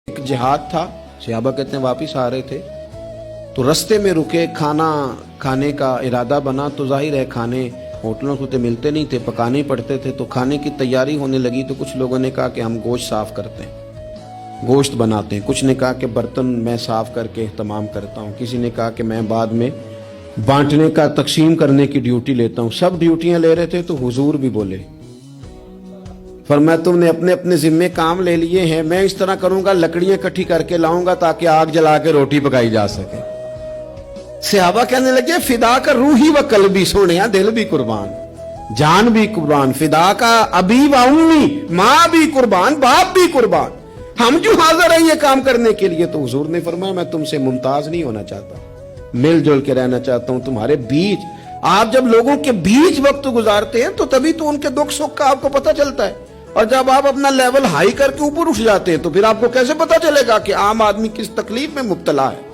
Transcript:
ایک جہاد تھا، صحابہ کہتے ہیں واپس آ رہے تھے تو رستے میں رکے، کھانا کھانے کا ارادہ بنا تو ظاہر ہے کھانے ہوٹلوں سے ملتے نہیں تھے، پکانے پڑتے تھے، تو کھانے کی تیاری ہونے لگی تو کچھ لوگوں نے کہا کہ ہم گوشت صاف کرتے ہیں، گوشت بناتے ہیں، کچھ نے کہا کہ برتن میں صاف کر کے اہتمام کرتا ہوں، کسی نے کہا کہ میں بعد میں بانٹنے کا تقسیم کرنے کی ڈیوٹی لیتا ہوں۔ سب ڈیوٹیاں لے رہے تھے تو حضور بھی بولے، فرمایا تم نے اپنے اپنے ذمے کام لے لیے ہیں، میں اس طرح کروں گا لکڑیاں اکٹھی کر کے لاؤں گا تاکہ آگ جلا کے روٹی پکائی جا سکے۔ صحابہ کہنے لگے فدا کا روحی و قلبی، سونیا دل بھی قربان، جان بھی قربان، فدا کا ابی و امی، ماں بھی قربان، باپ بھی قربان، ہم جو حاضر ہیں یہ کام کرنے کے لیے۔ تو حضور نے فرمایا میں تم سے ممتاز نہیں ہونا چاہتا، مل جل کے رہنا چاہتا ہوں تمہارے بیچ۔ آپ جب لوگوں کے بیچ وقت گزارتے ہیں تو تبھی تو ان کے دکھ سکھ کا آپ کو پتہ چلتا ہے، اور جب آپ اپنا لیول ہائی کر کے اوپر اٹھ جاتے ہیں تو پھر آپ کو کیسے پتہ چلے گا کہ عام آدمی کس تکلیف میں مبتلا ہے۔